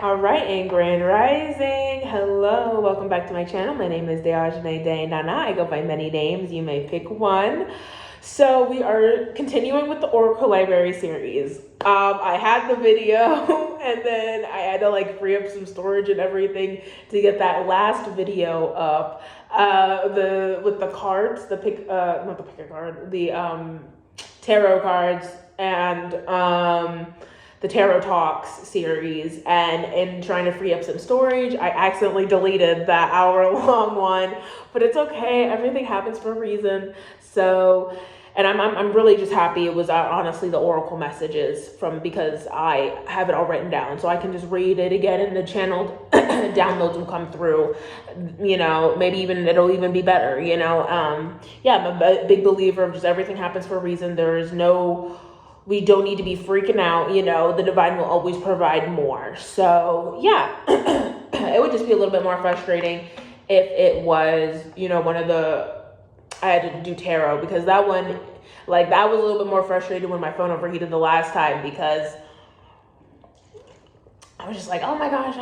All right, and Grand Rising. Hello, welcome back to my channel. My name is Ch.5. I go by many names. You may pick one. So we are continuing with the Oracle Library series. I had the video and then I had to free up some storage and everything to get that last video up. With the cards, not the pick a card, the tarot cards and the Tarot Talks series, and in trying to free up some storage, I accidentally deleted that hour-long one, but it's okay. Everything happens for a reason. So, and I'm really just happy it was honestly the Oracle messages because I have it all written down, so I can just read it again in the channel. Downloads will come through, maybe even it'll even be better, yeah, I'm a big believer of just everything happens for a reason. We don't need to be freaking out, the divine will always provide more. So yeah, it would just be a little bit more frustrating if it was, I had to do tarot, because that one, that was a little bit more frustrating when my phone overheated the last time, because I was just like, oh my gosh,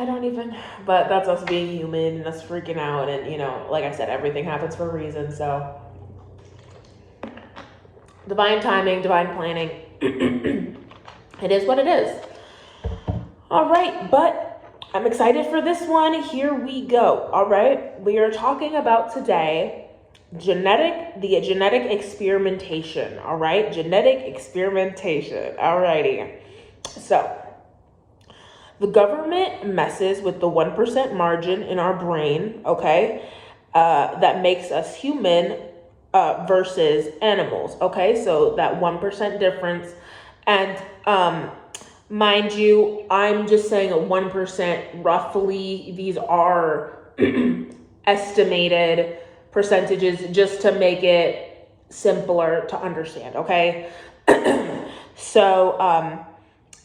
but that's us being human and us freaking out. And, like I said, everything happens for a reason. So divine timing, divine planning. It is what it is. All right, but I'm excited for this one. Here we go. All right, we are talking about today the genetic experimentation. All right, genetic experimentation. All righty. So the government messes with the 1% margin in our brain. Okay, that makes us human versus animals. Okay, so that 1% difference. And mind you, I'm just saying a 1% roughly. These are estimated percentages just to make it simpler to understand. Okay, so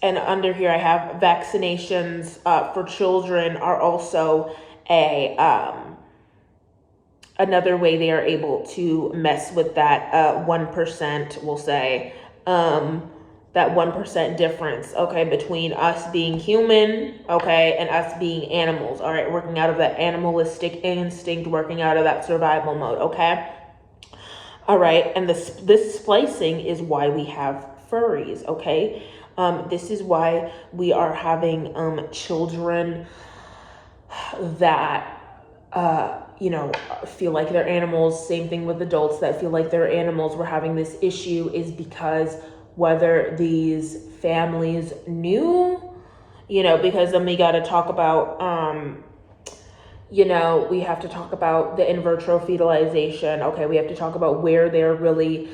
and under here I have vaccinations for children are also another way they are able to mess with that 1%, we'll say, that 1% difference, okay, between us being human, okay, and us being animals, all right, working out of that animalistic instinct, working out of that survival mode, okay? All right, and this splicing is why we have furries, okay? This is why we are having children that feel like they're animals. Same thing with adults that feel like they're animals. We're having this issue is because whether these families knew, because then we got to talk about, we have to talk about the in vitro fertilization. Okay, we have to talk about where they're really,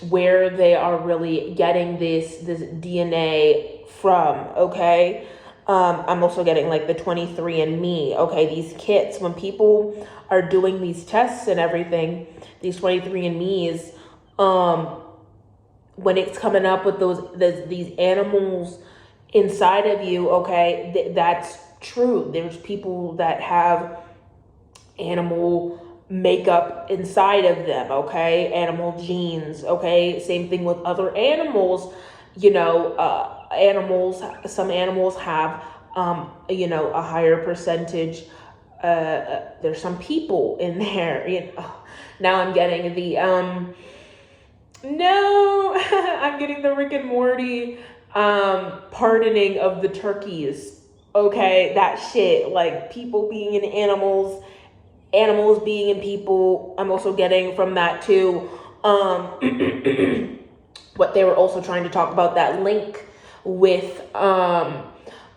where they are really getting this DNA from. Okay. I'm also getting the 23andMe. Okay, these kits, when people are doing these tests and everything, these 23andMe's, when it's coming up with these animals inside of you, okay, that's true. There's people that have animal makeup inside of them, okay, animal genes, okay, same thing with other animals, some animals have, a higher percentage. There's some people in there, now I'm getting I'm getting the Rick and Morty, pardoning of the turkeys. Okay, that shit, people being in animals being in people. I'm also getting from that too, what they were also trying to talk about, that link with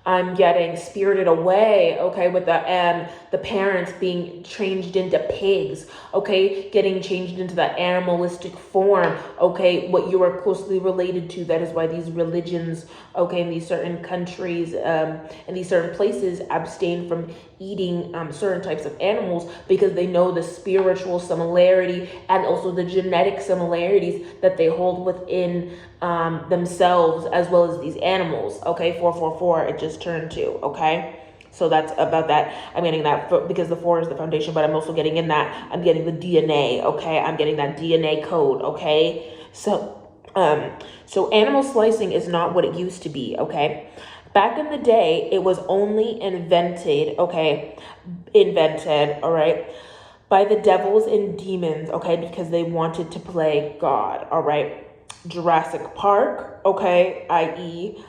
I'm getting Spirited Away, okay, with the parents being changed into pigs, okay, getting changed into that animalistic form, okay, what you are closely related to. That is why these religions, okay, in these certain countries, in these certain places, abstain from eating certain types of animals, because they know the spiritual similarity and also the genetic similarities that they hold within themselves as well as these animals. Okay, 444, it just turned to, okay? So that's about that. I'm getting that because the 4 is the foundation, but I'm also getting in that, I'm getting the DNA, okay? I'm getting that DNA code, okay? So animal slicing is not what it used to be, okay? Back in the day, it was only invented, all right, by the devils and demons, okay, because they wanted to play God, all right. Jurassic Park, okay, i.e.,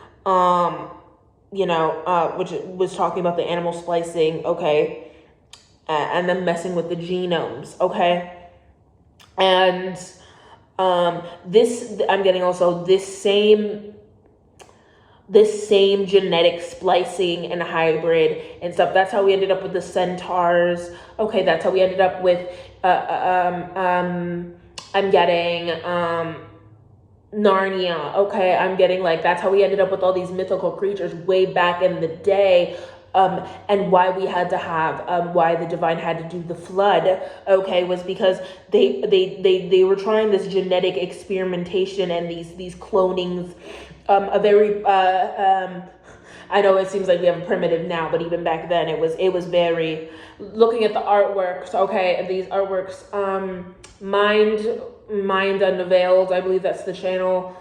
which was talking about the animal splicing, okay, and then messing with the genomes, okay. And I'm getting also this same genetic splicing and hybrid and stuff. That's how we ended up with the centaurs. Okay, that's how we ended up with I'm getting Narnia. Okay, I'm getting like, that's how we ended up with all these mythical creatures way back in the day. And why we had to have why the divine had to do the flood, okay, was because they were trying this genetic experimentation and these clonings, a very I know it seems like we have a primitive now, but even back then it was very, looking at the artworks, okay, and these artworks, Mind Unveiled, I believe that's the channel.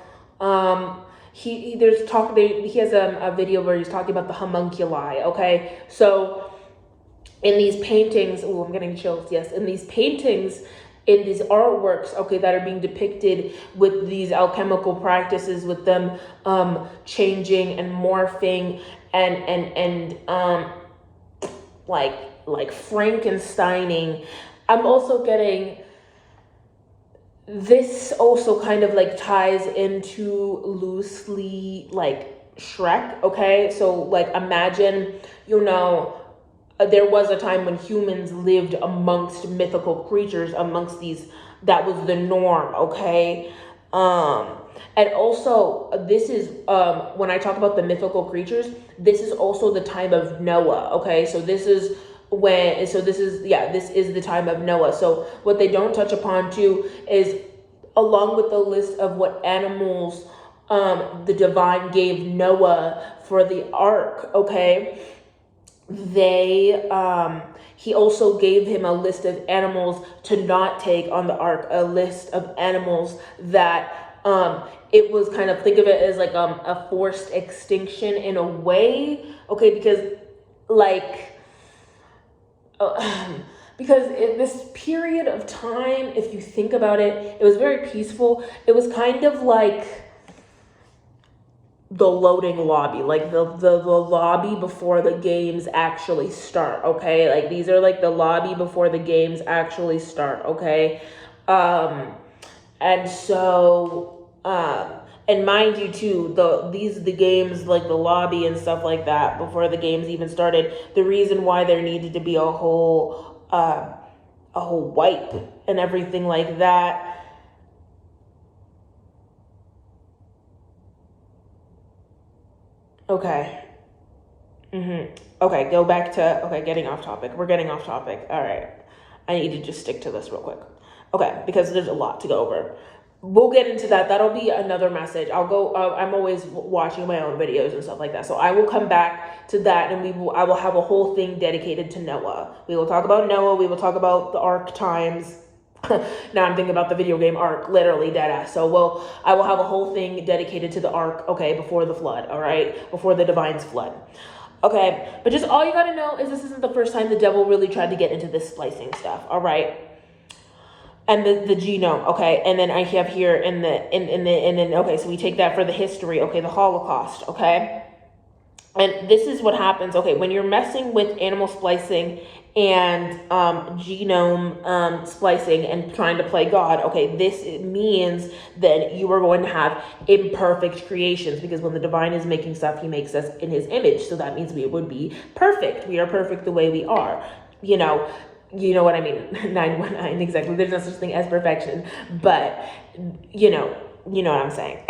He has a video where he's talking about the homunculi, okay? So in these paintings, oh, I'm getting chills, yes. In these paintings, in these artworks, okay, that are being depicted with these alchemical practices, with them changing and morphing and like Frankensteining. I'm also getting, this also kind of like ties into loosely like Shrek, okay? So like imagine, there was a time when humans lived amongst mythical creatures, amongst these, that was the norm, okay? And also this is, when I talk about the mythical creatures, this is also the time of Noah, okay? So this is the time of Noah. So what they don't touch upon too is, along with the list of what animals the divine gave Noah for the ark, okay, he also gave him a list of animals to not take on the ark, a list of animals that it was kind of, think of it as like a forced extinction in a way, okay, because like because in this period of time, if you think about it, it was very peaceful. It was kind of like the loading lobby, like the lobby before the games actually start, okay? Like these are like the lobby before the games actually start, okay? And so, and mind you too, the games, like the lobby and stuff like that, before the games even started, the reason why there needed to be a whole wipe and everything like that. Okay. Okay, go back to, okay, getting off topic. We're getting off topic. All right. I need to just stick to this real quick. Okay, because there's a lot to go over. We'll get into that. That'll be another message. I'll go, I'm always watching my own videos and stuff like that. So I will come back to that, and I will have a whole thing dedicated to Noah. We will talk about Noah. We will talk about the Ark times. Now I'm thinking about the video game Ark, literally deadass. So I will have a whole thing dedicated to the Ark, okay, before the flood, all right? Before the divine's flood. Okay, but just all you gotta know is this isn't the first time the devil really tried to get into this splicing stuff, all right? And the genome, okay, and then I have here and then okay, so we take that for the history, okay, the Holocaust, okay, and this is what happens, okay, when you're messing with animal splicing and genome splicing and trying to play God, okay, this means that you are going to have imperfect creations, because when the divine is making stuff, he makes us in his image, so that means we would be perfect. We are perfect the way we are, you know what I mean. 919, exactly. There's no such thing as perfection, but you know what I'm saying.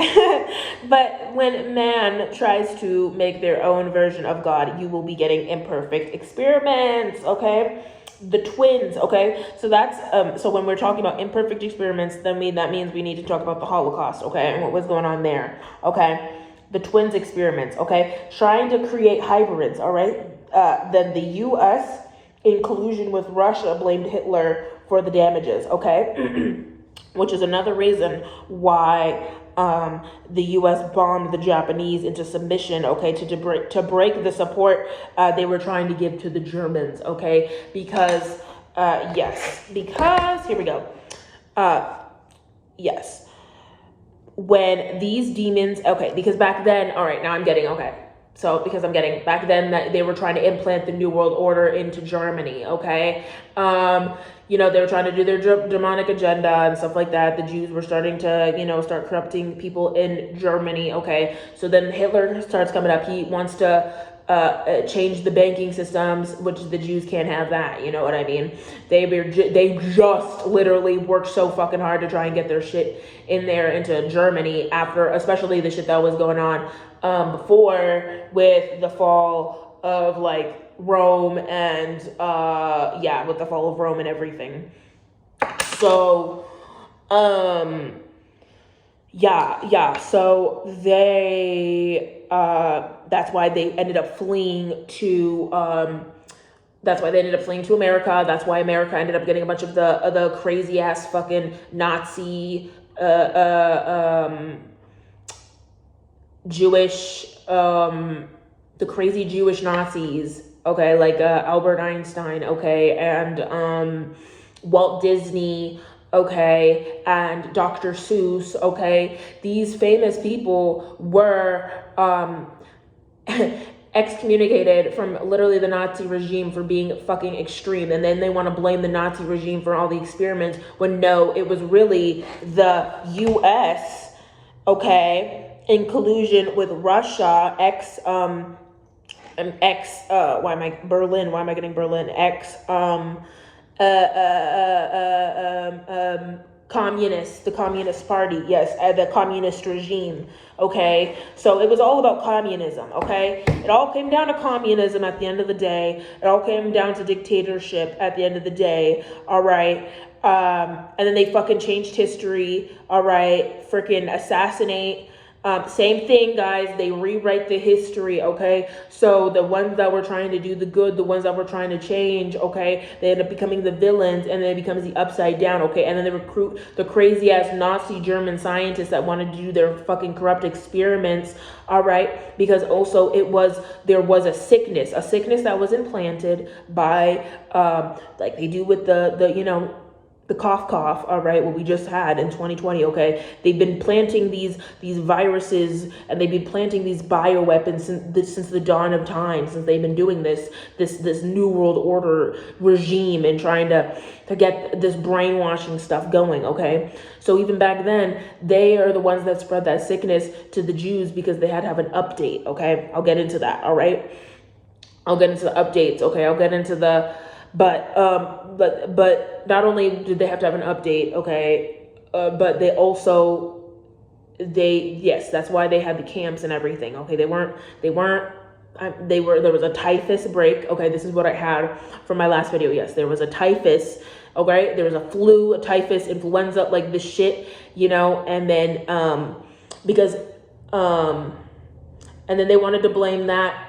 But when man tries to make their own version of God, you will be getting imperfect experiments, okay? The twins, okay? So that's, so when we're talking about imperfect experiments, that means we need to talk about the Holocaust, okay? And what was going on there, okay? The twins experiments, okay? Trying to create hybrids, all right? Then the U.S., in collusion with Russia, blamed Hitler for the damages, okay? Which is another reason why the U.S. bombed the Japanese into submission, okay, to break the support they were trying to give to the Germans, okay, because here we go, yes, when these demons, okay, because back then, all right, now I'm getting, okay, so because I'm getting, back then that they were trying to implant the New World Order into Germany, okay, you know, they were trying to do their demonic agenda and stuff like that. The Jews were starting to, you know, start corrupting people in Germany, okay, so then Hitler starts coming up. He wants to change the banking systems, which the Jews can't have that, you know what I mean? They just literally worked so fucking hard to try and get their shit in there into Germany after, especially the shit that was going on before with the fall of like Rome and with the fall of Rome and everything. So so they that's why they ended up fleeing to America. That's why America ended up getting a bunch of the crazy ass fucking Nazi Jewish the crazy Jewish Nazis, okay, like Albert Einstein, okay, and Walt Disney, okay, and Dr. Seuss, okay. These famous people were excommunicated from literally the Nazi regime for being fucking extreme, and then they want to blame the Nazi regime for all the experiments when no, it was really the US, okay, in collusion with Russia, communist, the Communist Party, yes, the communist regime, okay? So it was all about communism, okay? It all came down to communism at the end of the day. It all came down to dictatorship at the end of the day, all right? And then they fucking changed history, all right? Freaking assassinate. Same thing, guys. They rewrite the history, okay? So the ones that were trying to do the good, the ones that were trying to change, okay, they end up becoming the villains, and then it becomes the upside down, okay? And then they recruit the crazy-ass Nazi German scientists that wanted to do their fucking corrupt experiments, all right? Because also there was a sickness that was implanted by, like they do with the you know, the cough, all right, what we just had in 2020, okay? They've been planting these viruses, and they've been planting these bioweapons since the dawn of time, since they've been doing this New World Order regime and trying to get this brainwashing stuff going, okay? So even back then, they are the ones that spread that sickness to the Jews because they had to have an update, okay? I'll get into that, all right? I'll get into the updates, okay? I'll get into the... But not only did they have to have an update, okay, but they also, that's why they had the camps and everything, okay, there was a typhus break, okay, this is what I had from my last video, yes, there was a typhus, okay, there was a flu, a typhus, influenza, like this shit, you know, and then, and then they wanted to blame that,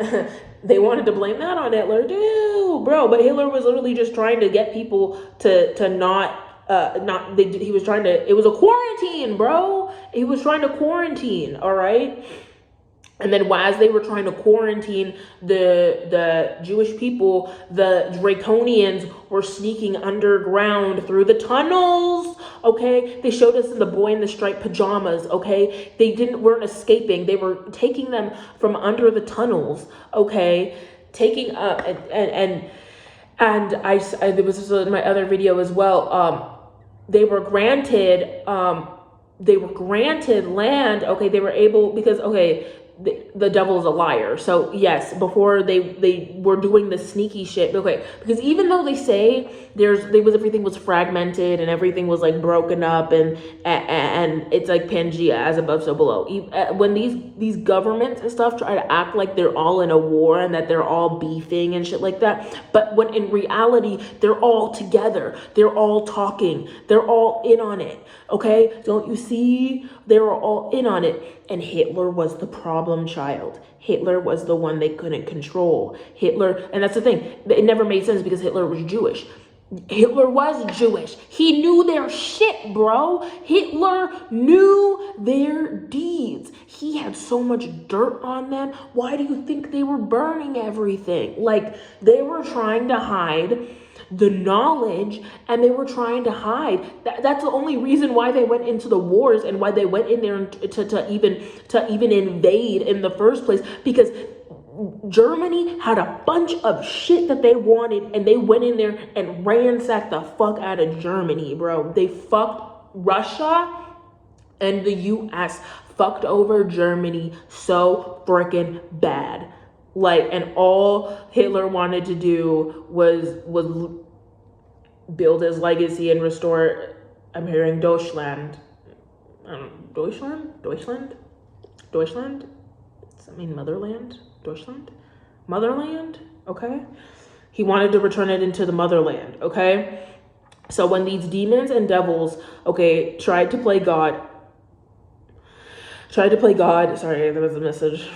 they wanted to blame that on Hitler, dude, bro. But Hitler was literally just trying to get people to not, he was trying to, it was a quarantine, bro. He was trying to quarantine, all right? And then as they were trying to quarantine the Jewish people, the Draconians were sneaking underground through the tunnels, okay? They showed us in the boy in the striped pajamas, okay? They weren't escaping. They were taking them from under the tunnels, okay? Taking up, and I there was this in my other video as well. They were granted land, okay? They were able, because, okay, the devil is a liar. So yes, before they were doing the sneaky shit, okay, because even though they say everything was fragmented and everything was like broken up and it's like Pangea, as above so below, when these governments and stuff try to act like they're all in a war and that they're all beefing and shit like that, but when in reality they're all together, they're all talking, they're all in on it, okay? Don't you see? They were all in on it. And Hitler was the problem child. Hitler was the one they couldn't control. Hitler, and that's the thing, it never made sense because Hitler was Jewish. Hitler was Jewish. He knew their shit, bro. Hitler knew their deeds. He had so much dirt on them. Why do you think they were burning everything? Like, they were trying to hide the knowledge, and they were trying to hide. That's the only reason why they went into the wars and why they went in there to even invade in the first place, because Germany had a bunch of shit that they wanted, and they went in there and ransacked the fuck out of Germany, bro. They fucked Russia, and the US fucked over Germany so freaking bad. Like, and all Hitler wanted to do was build his legacy and restore, I'm hearing Deutschland. Deutschland? Does that mean motherland? Deutschland? Motherland? Okay. He wanted to return it into the motherland, okay? So when these demons and devils, okay, tried to play God, sorry, there was a message,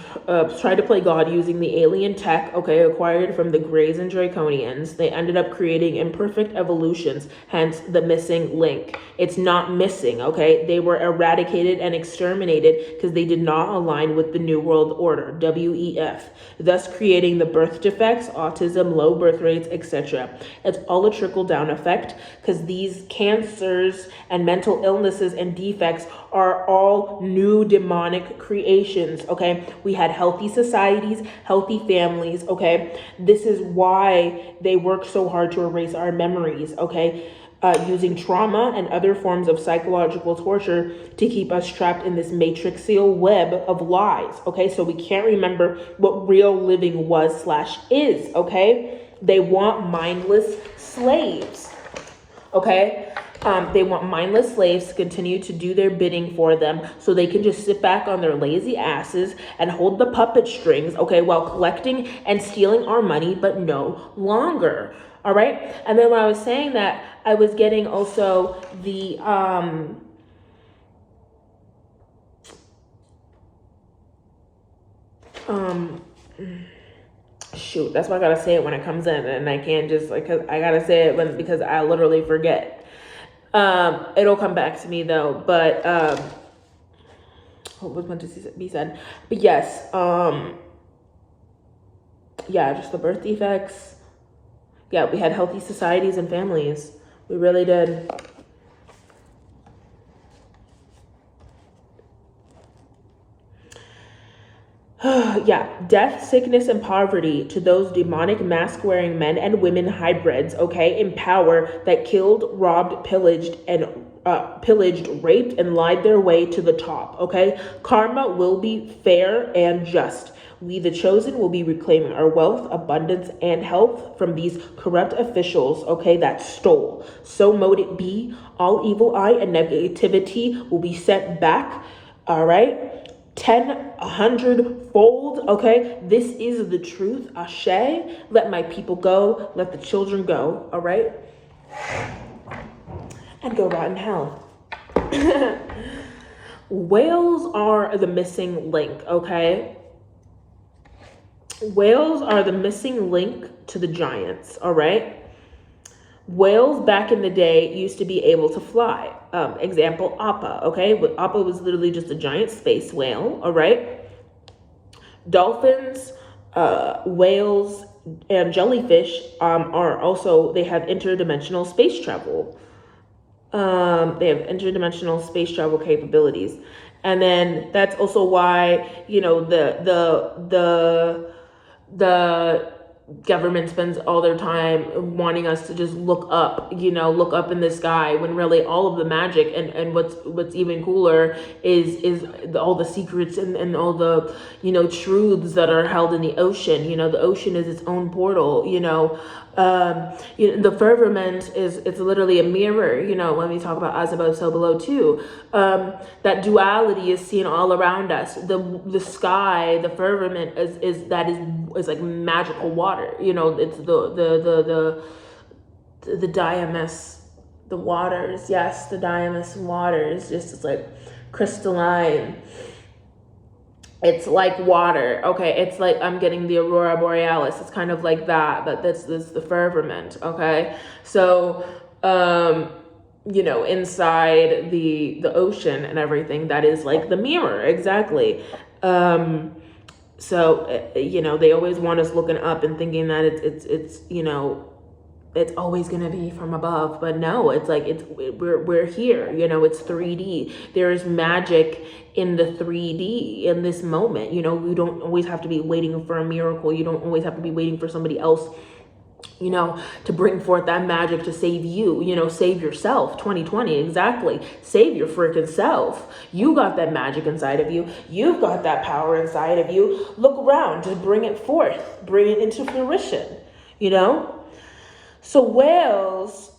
tried to play God using the alien tech, okay, acquired from the Greys and Draconians, they ended up creating imperfect evolutions, hence the missing link. It's not missing, okay? They were eradicated and exterminated because they did not align with the New World Order, WEF, thus creating the birth defects, autism, low birth rates, etc. It's all a trickle-down effect, because these cancers and mental illnesses and defects are all new demonic creations, okay? We had healthy societies, healthy families, okay? This is why they work so hard to erase our memories, okay? Using trauma and other forms of psychological torture to keep us trapped in this matrixial web of lies, okay? So we can't remember what real living was/is, okay? They want mindless slaves, okay? They want mindless slaves to continue to do their bidding for them, so they can just sit back on their lazy asses and hold the puppet strings, okay, while collecting and stealing our money, but no longer. All right. And then when I was saying that, I was getting also the shoot, that's why I gotta say it when it comes in, and I can't just, like, I gotta say it because I literally forget. It'll come back to me though, but what was meant to be said? But yes, yeah, just the birth defects. Yeah, we had healthy societies and families. We really did. Yeah, death, sickness, and poverty to those demonic mask-wearing men and women hybrids, okay, in power that killed, robbed, pillaged, raped, and lied their way to the top, okay? Karma will be fair and just. We, the chosen, will be reclaiming our wealth, abundance, and health from these corrupt officials, okay, that stole. So mote it be. All evil eye and negativity will be sent back, all right? 10, 100-fold, okay? This is the truth. Ashe. Let my people go. Let the children go, all right? And go rot in hell. Whales are the missing link, okay? Whales are the missing link to the giants, all right? Whales back in the day used to be able to fly. Example, Appa, okay? Appa was literally just a giant space whale, all right? Dolphins, whales, and jellyfish are also, they have interdimensional space travel. They have interdimensional space travel capabilities. And then that's also why, you know, the government spends all their time wanting us to just look up, you know, look up in the sky, when really all of the magic and what's even cooler is all the secrets and all the, you know, truths that are held in the ocean. You know, the ocean is its own portal, you know. The firmament it's literally a mirror, you know, when we talk about as above, so below too. That duality is seen all around us. The sky, the firmament is like magical water, you know. It's the diamus, the waters, yes, the diamus waters, just it's like crystalline. It's like water. Okay, it's like I'm getting the aurora borealis. It's kind of like that, but that's the firmament. Okay, so inside the ocean and everything, that is like the mirror, exactly. So they always want us looking up and thinking that it's always going to be from above, but no, it's like we're here. It's 3D. There is magic in the 3D in this moment. You don't always have to be waiting for a miracle. You don't always have to be waiting for somebody else to bring forth that magic to save you. Save yourself. 2020, exactly. Save your freaking self. You got that magic inside of you. You've got that power inside of you. Look around to bring it forth, bring it into fruition. So whales,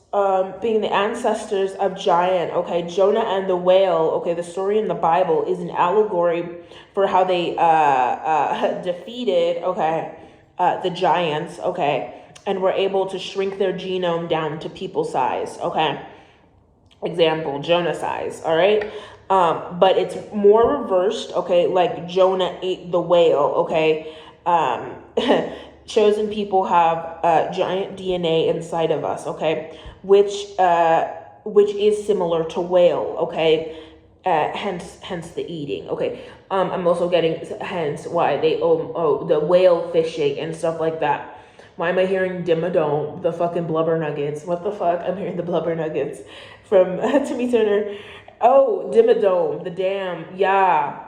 being the ancestors of giant, okay, Jonah and the whale, okay, the story in the Bible is an allegory for how they defeated, okay, the giants, okay, and were able to shrink their genome down to people size, okay? Example, Jonah size, all right? But it's more reversed, okay, like Jonah ate the whale, okay? Chosen people have giant DNA inside of us, okay, which is similar to whale, okay, hence the eating, okay. I'm also getting hence why they the whale fishing and stuff like that. Why am I hearing Dimmadome, the fucking blubber nuggets? What the fuck? I'm hearing the blubber nuggets from Timmy Turner. Oh, Dimmadome, the dam, yeah,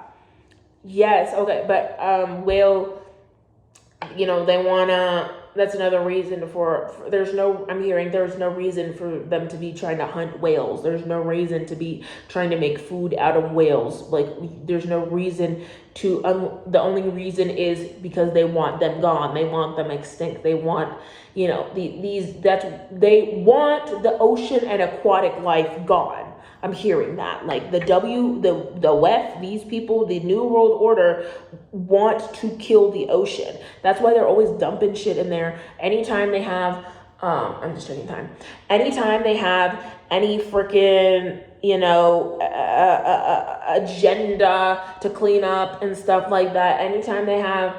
yes, okay, but whale. They wanna, that's another reason for there's no reason for them to be trying to hunt whales. There's no reason to be trying to make food out of whales. Like, there's no reason to, the only reason is because they want them gone. They want them extinct. They want, they want the ocean and aquatic life gone. I'm hearing that. Like the WEF, these people, the New World Order want to kill the ocean. That's why they're always dumping shit in there. Anytime they have, I'm just checking time. Anytime they have any freaking, agenda to clean up and stuff like that. Anytime they have,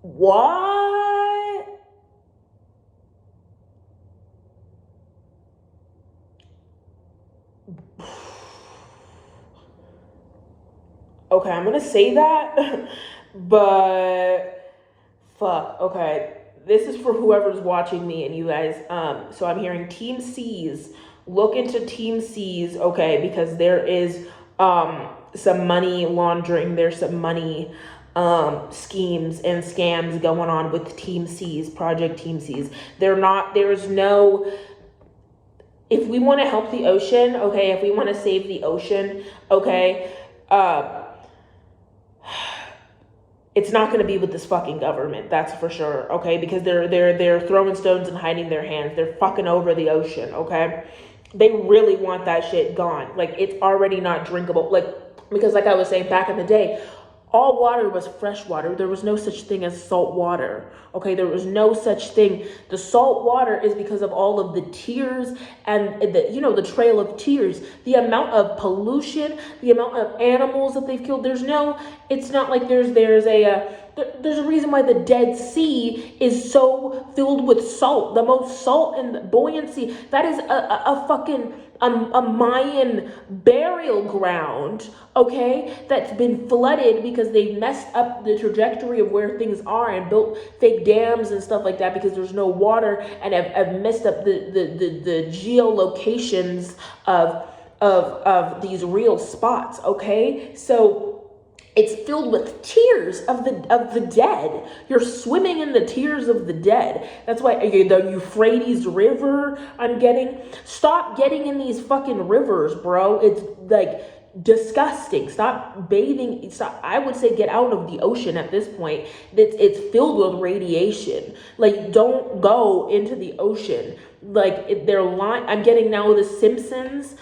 what? Okay, I'm gonna say that, but fuck, okay. This is for whoever's watching me and you guys. So I'm hearing Team C's. Look into Team C's, okay, because there is some money laundering. There's some money schemes and scams going on with Team C's, Project Team C's. There's no, if we want to help the ocean, okay, if we want to save the ocean, okay, it's not going to be with this fucking government, that's for sure, okay? Because they're throwing stones and hiding their hands. They're fucking over the ocean, okay? They really want that shit gone. Like, it's already not drinkable. Like, because like I was saying back in the day, all water was fresh water. There was no such thing as salt water. Okay, there was no such thing. The salt water is because of all of the tears and the trail of tears, the amount of pollution, the amount of animals that they've killed. It's not like there's a reason why the Dead Sea is so filled with salt. The most salt and buoyancy. That is a fucking a Mayan burial ground, okay, that's been flooded because they've messed up the trajectory of where things are and built fake dams and stuff like that because there's no water, and have messed up the geolocations of these real spots, okay? So it's filled with tears of the dead. You're swimming in the tears of the dead. That's why the Euphrates River, stop getting in these fucking rivers, bro. It's like disgusting. Stop bathing. I would say get out of the ocean at this point. It's filled with radiation. Like, don't go into the ocean. Like, they're lying. I'm getting now The Simpsons.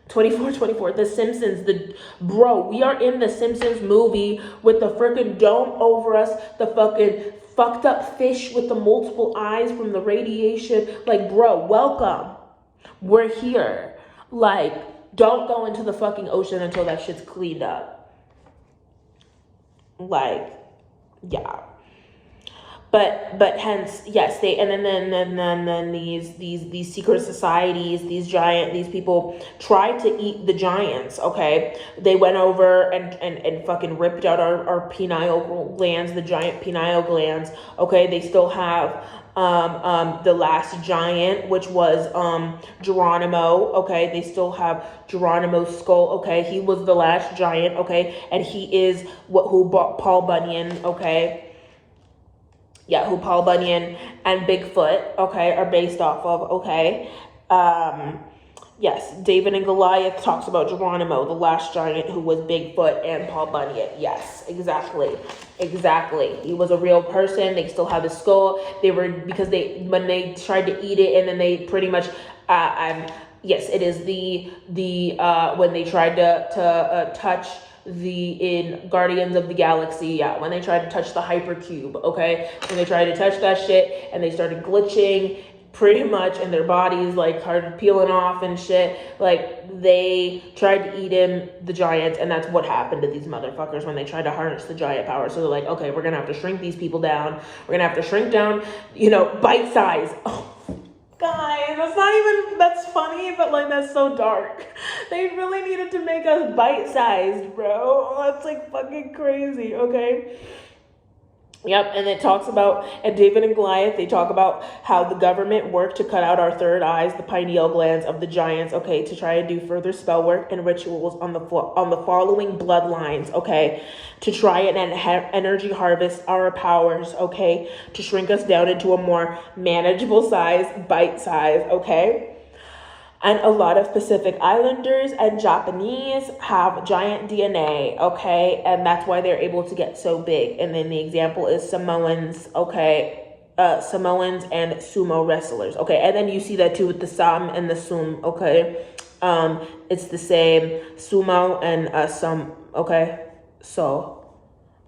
24, The Simpsons, we are in the Simpsons movie with the freaking dome over us, the fucking fucked up fish with the multiple eyes from the radiation. Like, bro, welcome. We're here. Like, don't go into the fucking ocean until that shit's cleaned up. Like, yeah. But hence, yes, they, and then these secret societies, these people tried to eat the giants. Okay, they went over and fucking ripped out our pineal glands, the giant pineal glands. Okay, they still have the last giant, which was Geronimo. Okay, they still have Geronimo's skull. Okay, he was the last giant. Okay, and he is who Paul Bunyan. Okay. Yeah, who Paul Bunyan and Bigfoot, okay, are based off of, okay. Yes, David and Goliath talks about Geronimo, the last giant who was Bigfoot and Paul Bunyan. Yes, exactly. He was a real person. They still have his skull. They were, because when they tried to eat it, and then they pretty much, yes, it is when they tried to touch in Guardians of the Galaxy, yeah, when they tried to touch the hypercube, okay, when they tried to touch that shit and they started glitching pretty much, and their bodies like started peeling off and shit, like they tried to eat him, the giants, and that's what happened to these motherfuckers when they tried to harness the giant power. So they're like, okay, we're gonna have to shrink these people down, we're gonna have to shrink down, bite size. Oh, guys, that's funny, but like, that's so dark. They really needed to make us bite-sized, bro. That's like fucking crazy, okay? Yep, and it talks about, and David and Goliath, they talk about how the government worked to cut out our third eyes, the pineal glands of the giants, okay, to try to do further spell work and rituals on the following bloodlines, okay, to try and energy harvest our powers, okay, to shrink us down into a more manageable size, bite size, okay. And a lot of Pacific Islanders and Japanese have giant DNA, okay? And that's why they're able to get so big. And then the example is Samoans, okay? Samoans and sumo wrestlers, okay? And then you see that too with the Sam and the Sum, okay? It's the same, sumo and Sum, okay? So,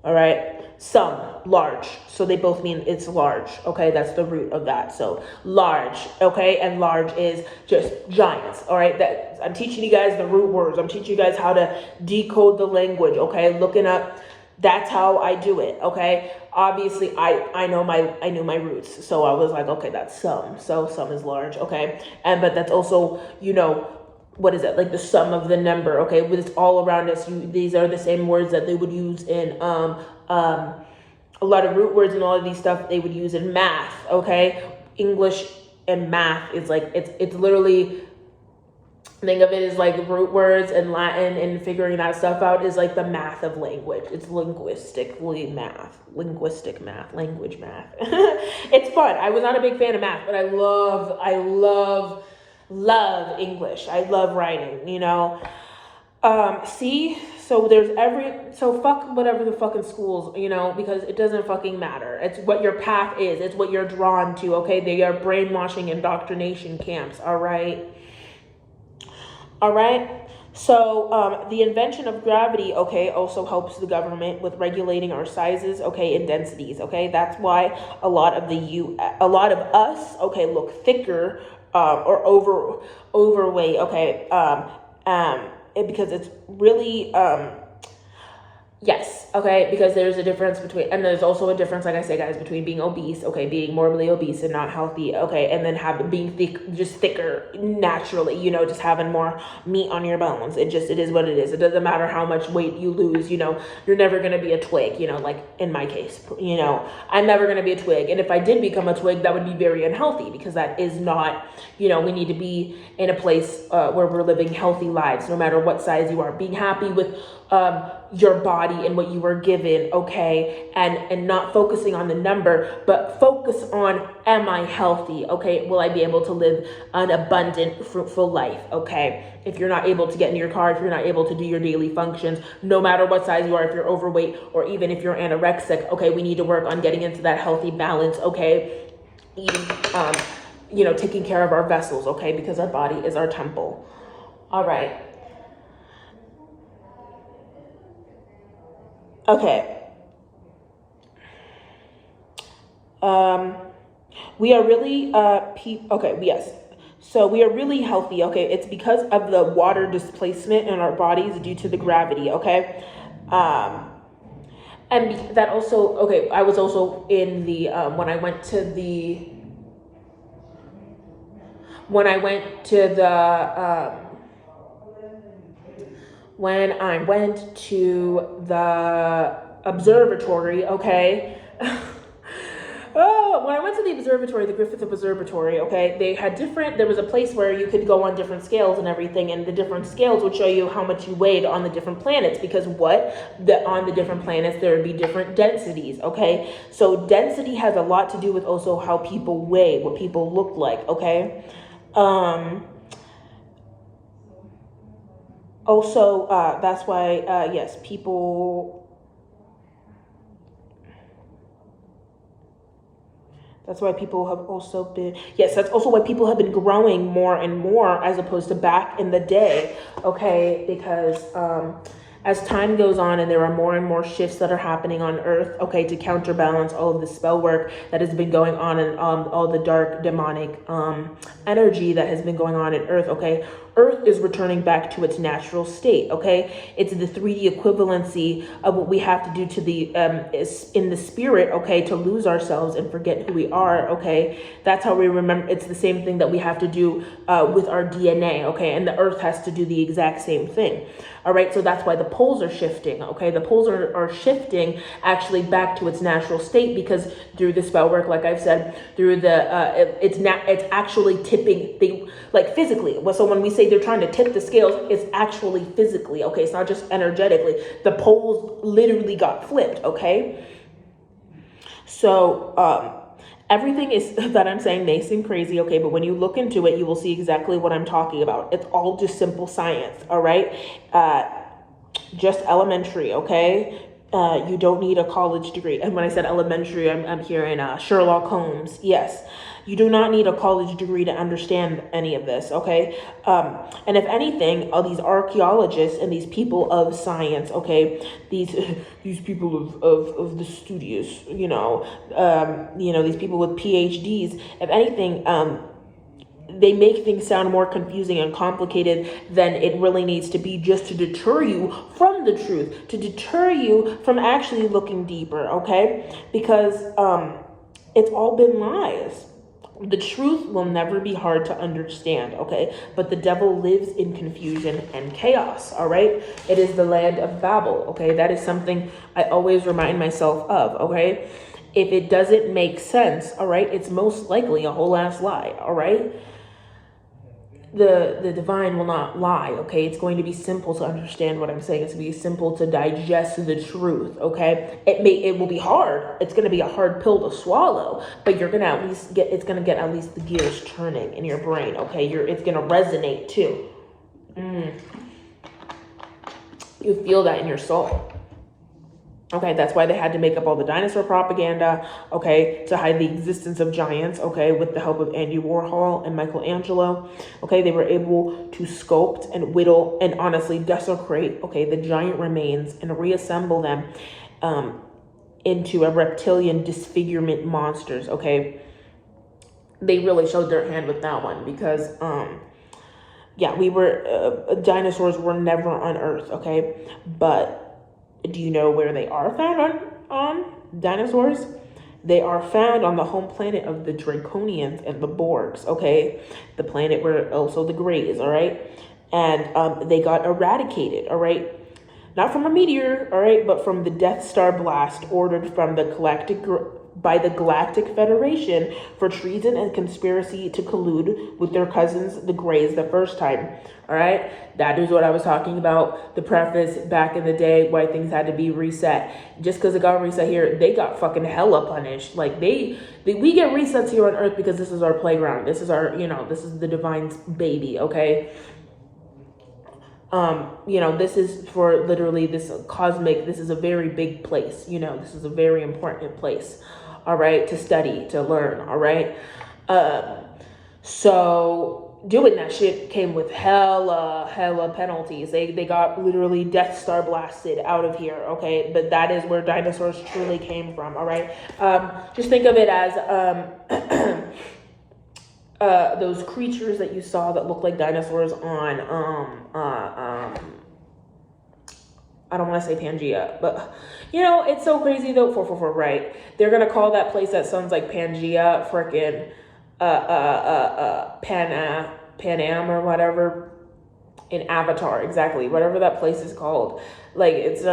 all right? Some, large. So they both mean it's large. Okay, that's the root of that. So large, okay, and large is just giants. All right, that I'm teaching you guys the root words. I'm teaching you guys how to decode the language. Okay, looking up. That's how I do it. Okay, obviously I knew my roots, so I was like, okay, that's some. So some is large. Okay, but that's also what is it, like the sum of the number, okay, it's all around us. These are the same words that they would use in a lot of root words and all of these stuff they would use in math, okay. English and math is like, it's literally, think of it as like root words and Latin, and figuring that stuff out is like the math of language. It's language math. It's fun. I was not a big fan of math, but I love English. I love writing, so fuck whatever the fucking schools, because it doesn't fucking matter. It's what your path is. It's what you're drawn to, okay? They are brainwashing indoctrination camps, all right? So the invention of gravity, okay, also helps the government with regulating our sizes, okay, and densities, okay? That's why a lot of us, okay, look thicker, or overweight, okay, because it's really, yes, okay, because there's a difference between, and there's also a difference, like I say, guys, between being obese, okay, being morbidly obese and not healthy, okay, and then being thicker naturally, just having more meat on your bones. It is what it is. It doesn't matter how much weight you lose, you're never going to be a twig, like in my case, I'm never going to be a twig. And if I did become a twig, that would be very unhealthy, because that is not, we need to be in a place where we're living healthy lives, no matter what size you are, being happy with your body and what you were given, okay, and not focusing on the number, but focus on, am I healthy, okay? Will I be able to live an abundant, fruitful life, okay? If you're not able to get in your car, if you're not able to do your daily functions, no matter what size you are, if you're overweight, or even if you're anorexic, okay, we need to work on getting into that healthy balance, okay? Eating, taking care of our vessels, okay, because our body is our temple. All right. Okay. We are really, okay, yes. So we are really healthy, okay? It's because of the water displacement in our bodies due to the gravity, okay? And that also, okay, I was also in the, when I went to the, when I went to the observatory, okay? Oh, when I went to the observatory, the Griffith Observatory, okay, there was a place where you could go on different scales and everything, and the different scales would show you how much you weighed on the different planets, because on the different planets, there would be different densities, okay? So density has a lot to do with also how people weigh, what people look like, okay? Also, that's why, yes, that's why people have also been, yes, that's also why people have been growing more and more as opposed to back in the day, okay? Because as time goes on and there are more and more shifts that are happening on Earth, okay, to counterbalance all of the spell work that has been going on and all the dark demonic energy that has been going on in Earth, okay? Earth is returning back to its natural state, okay? It's the 3D equivalency of what we have to do to the in the spirit, okay, to lose ourselves and forget who we are, okay? That's how we remember. It's the same thing that we have to do with our DNA, okay? And the Earth has to do the exact same thing. All right, so that's why the poles are shifting, okay? The poles are shifting actually back to its natural state, because through the spell work, like I've said, through the, it's actually tipping, like physically. So when we say they're trying to tip the scales, it's actually physically, okay? It's not just energetically. The poles literally got flipped, okay? So, everything is that I'm saying may seem crazy, okay, but when you look into it, you will see exactly what I'm talking about. It's all just simple science, all right? Just elementary, okay? You don't need a college degree. And when I said elementary, I'm hearing Sherlock Holmes. Yes, you do not need a college degree to understand any of this, okay? And if anything, all these archaeologists and these people of science, okay, these people of the studious, these people with PhDs, if anything, they make things sound more confusing and complicated than it really needs to be, just to deter you from the truth, to deter you from actually looking deeper, okay? Because it's all been lies. The truth will never be hard to understand, okay? But the devil lives in confusion and chaos, all right? It is the land of Babel, okay? That is something I always remind myself of, okay? If it doesn't make sense, all right, it's most likely a whole ass lie, all right? The divine will not lie, okay? It's going to be simple to understand what I'm saying. It's going to be simple to digest the truth, okay? It will be hard. It's going to be a hard pill to swallow, but you're going to at least it's going to get at least the gears turning in your brain, okay? It's going to resonate too. You feel that in your soul. Okay, that's why they had to make up all the dinosaur propaganda, okay, to hide the existence of giants, okay, with the help of Andy Warhol and Michelangelo. Okay, they were able to sculpt and whittle and honestly desecrate, okay, the giant remains and reassemble them into a reptilian disfigurement monsters, okay. They really showed their hand with that one, because, dinosaurs were never on Earth, okay, but do you know where they are found on dinosaurs? They are found on the home planet of the Draconians and the Borgs, okay? The planet where also the Greys, all right? And they got eradicated, all right? Not from a meteor, all right, but from the Death Star blast ordered from by the Galactic Federation for treason and conspiracy to collude with their cousins, the Greys, the first time. All right, that is what I was talking about. The preface back in the day, why things had to be reset. Just because it got reset here, they got fucking hella punished. Like we get resets here on Earth because this is our playground. This is our, this is the divine's baby. Okay. This is for literally this cosmic. This is a very big place. This is a very important place. All right, to study, to learn. All right. So doing that shit came with hella penalties. They got literally Death Star blasted out of here, okay? But that is where dinosaurs truly came from, all right? Just think of it as those creatures that you saw that looked like dinosaurs on I don't want to say Pangea, but you know, it's so crazy though. 444, right? They're gonna call that place that sounds like Pangea freaking Panam or whatever in Avatar, exactly. Whatever that place is called. Like it's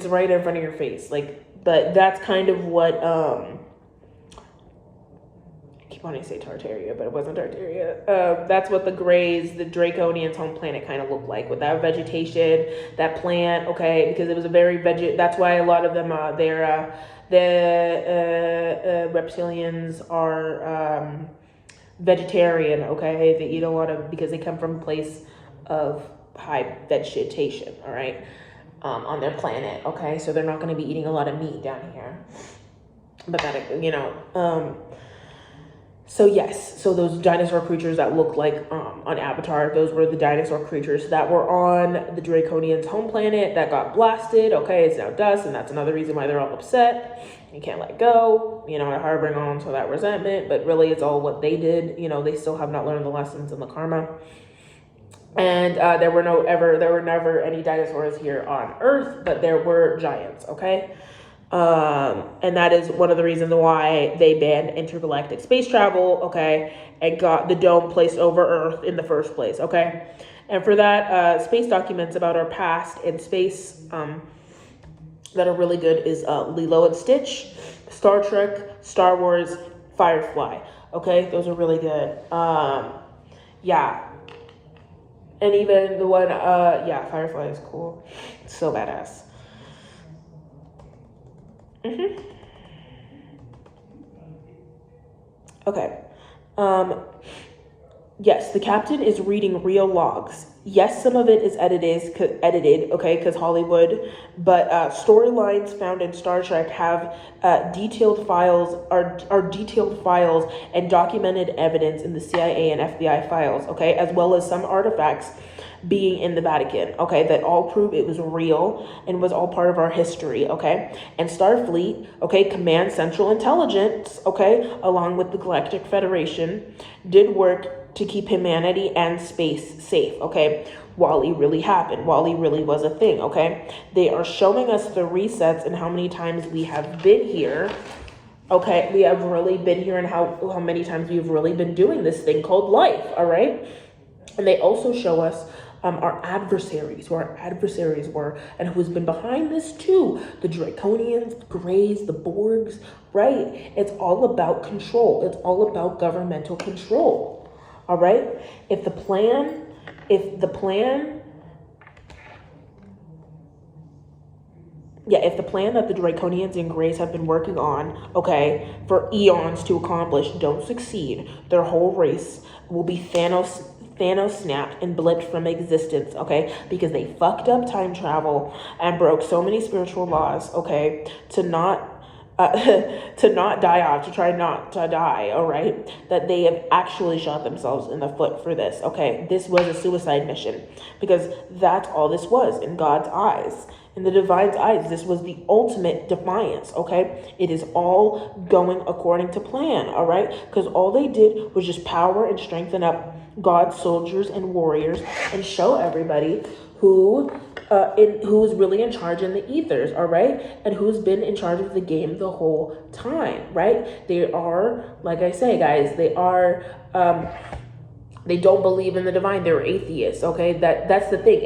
right in front of your face. Like, but that's kind of what I keep wanting to say Tartaria, but it wasn't Tartaria. That's what the Greys, the Draconians' home planet kind of looked like, with that vegetation, that plant, okay, because it was a very that's why a lot of them, the reptilians are vegetarian, okay, they eat a lot of, because they come from a place of high vegetation, all right, on their planet, okay, so they're not going to be eating a lot of meat down here, but that, you know, so yes, so those dinosaur creatures that looked like on Avatar, those were the dinosaur creatures that were on the Draconians' home planet that got blasted. Okay, it's now dust, and that's another reason why they're all upset. You can't let go, you know, harboring on to that resentment, but really it's all what they did. You know, they still have not learned the lessons and the karma. And there were never any dinosaurs here on Earth, but there were giants, okay? And that is one of the reasons why they banned intergalactic space travel, okay, and got the dome placed over Earth in the first place, okay? And for that, space documents about our past in space that are really good is Lilo and Stitch, Star Trek, Star Wars, Firefly, okay? Those are really good. Yeah. And even the one, yeah, Firefly is cool. It's so badass. Okay. Yes, the captain is reading real logs. Yes, some of it is edited, okay, because Hollywood, but storylines found in Star Trek have detailed files, are detailed files and documented evidence in the CIA and FBI files, okay, as well as some artifacts being in the Vatican, okay, that all prove it was real and was all part of our history, okay? And Starfleet, okay, Command Central Intelligence, okay, along with the Galactic Federation, did work to keep humanity and space safe, okay? WALL-E really happened. WALL-E really was a thing, okay? They are showing us the resets and how many times we have been here, okay? We have really been here, and how many times we've really been doing this thing called life, all right? And they also show us our adversaries, who our adversaries were, and who's been behind this too. The Draconians, the Greys, the Borgs, right? It's all about control. It's all about governmental control, all right? If the plan that the Draconians and Greys have been working on, okay, for eons to accomplish don't succeed, their whole race will be Thanos snapped and blipped from existence, okay, because they fucked up time travel and broke so many spiritual laws, okay, to not die off, to try not to die, all right, that they have actually shot themselves in the foot for this, okay? This was a suicide mission, because that's all this was in God's eyes. In the divine's eyes, this was the ultimate defiance, okay? It is all going according to plan, all right? Because all they did was just power and strengthen up God's soldiers and warriors and show everybody who's really in charge in the ethers, all right? And who's been in charge of the game the whole time, right? They are, like I say, guys, they are... they don't believe in the divine. They're atheists. Okay, that's the thing.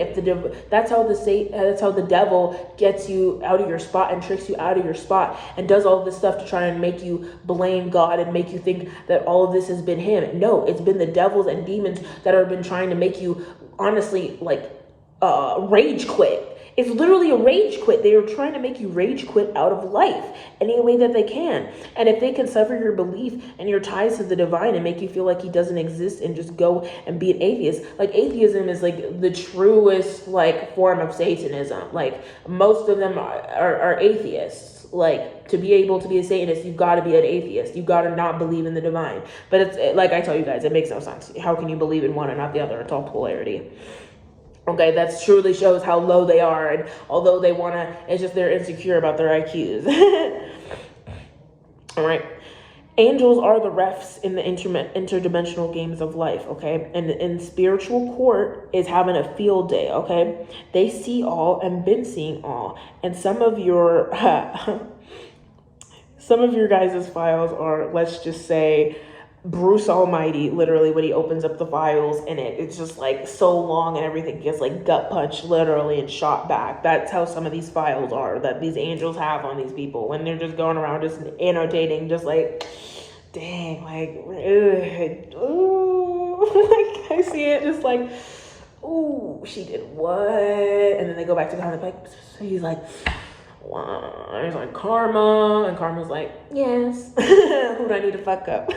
That's how the devil gets you out of your spot and tricks you out of your spot and does all this stuff to try and make you blame God and make you think that all of this has been him. No, it's been the devils and demons that have been trying to make you honestly rage quit. It's literally a rage quit. They are trying to make you rage quit out of life any way that they can. And if they can sever your belief and your ties to the divine and make you feel like he doesn't exist and just go and be an atheist, like atheism is like the truest form of Satanism. Like most of them are atheists. Like to be able to be a Satanist, you've got to be an atheist. You've got to not believe in the divine. But it's like I tell you guys, it makes no sense. How can you believe in one and not the other? It's all polarity. Okay, that truly shows how low they are, and although they want to, it's just they're insecure about their IQs. All right. Angels are the refs in the interdimensional games of life, okay? And in spiritual court is having a field day, okay? They see all and been seeing all. And some of your some of your guys' files are, let's just say, Bruce Almighty, literally, when he opens up the files and it's just like so long and everything gets like gut punched literally and shot back. That's how some of these files are that these angels have on these people when they're just going around just annotating, just like, dang, like, ooh, like I see it just like, ooh, she did what? And then they go back to kind of like, he's like, wow. He's like, Karma, and Karma's like, yes. Who do I need to fuck up?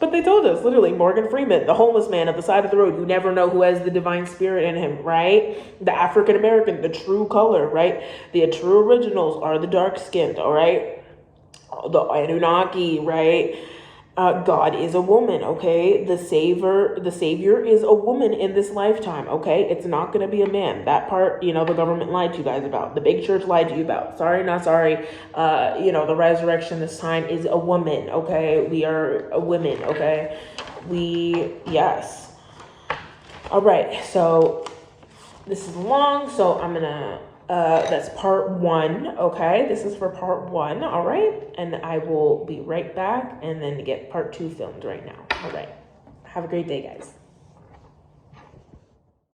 But they told us, literally, Morgan Freeman, the homeless man at the side of the road. You never know who has the divine spirit in him, right? The African American, the true color, right? The true originals are the dark skinned, all right? The Anunnaki, right? God is a woman, okay? The savior is a woman in this lifetime, okay? It's not going to be a man. That part, the government lied to you guys about. The big church lied to you about. Sorry, not sorry. The resurrection this time is a woman, okay? We are a women, okay? Yes. All right, so this is long, so I'm going to that's part 1, okay? This is for part 1, all right? And I will be right back and then get part 2 filmed right now. All right. Have a great day, guys.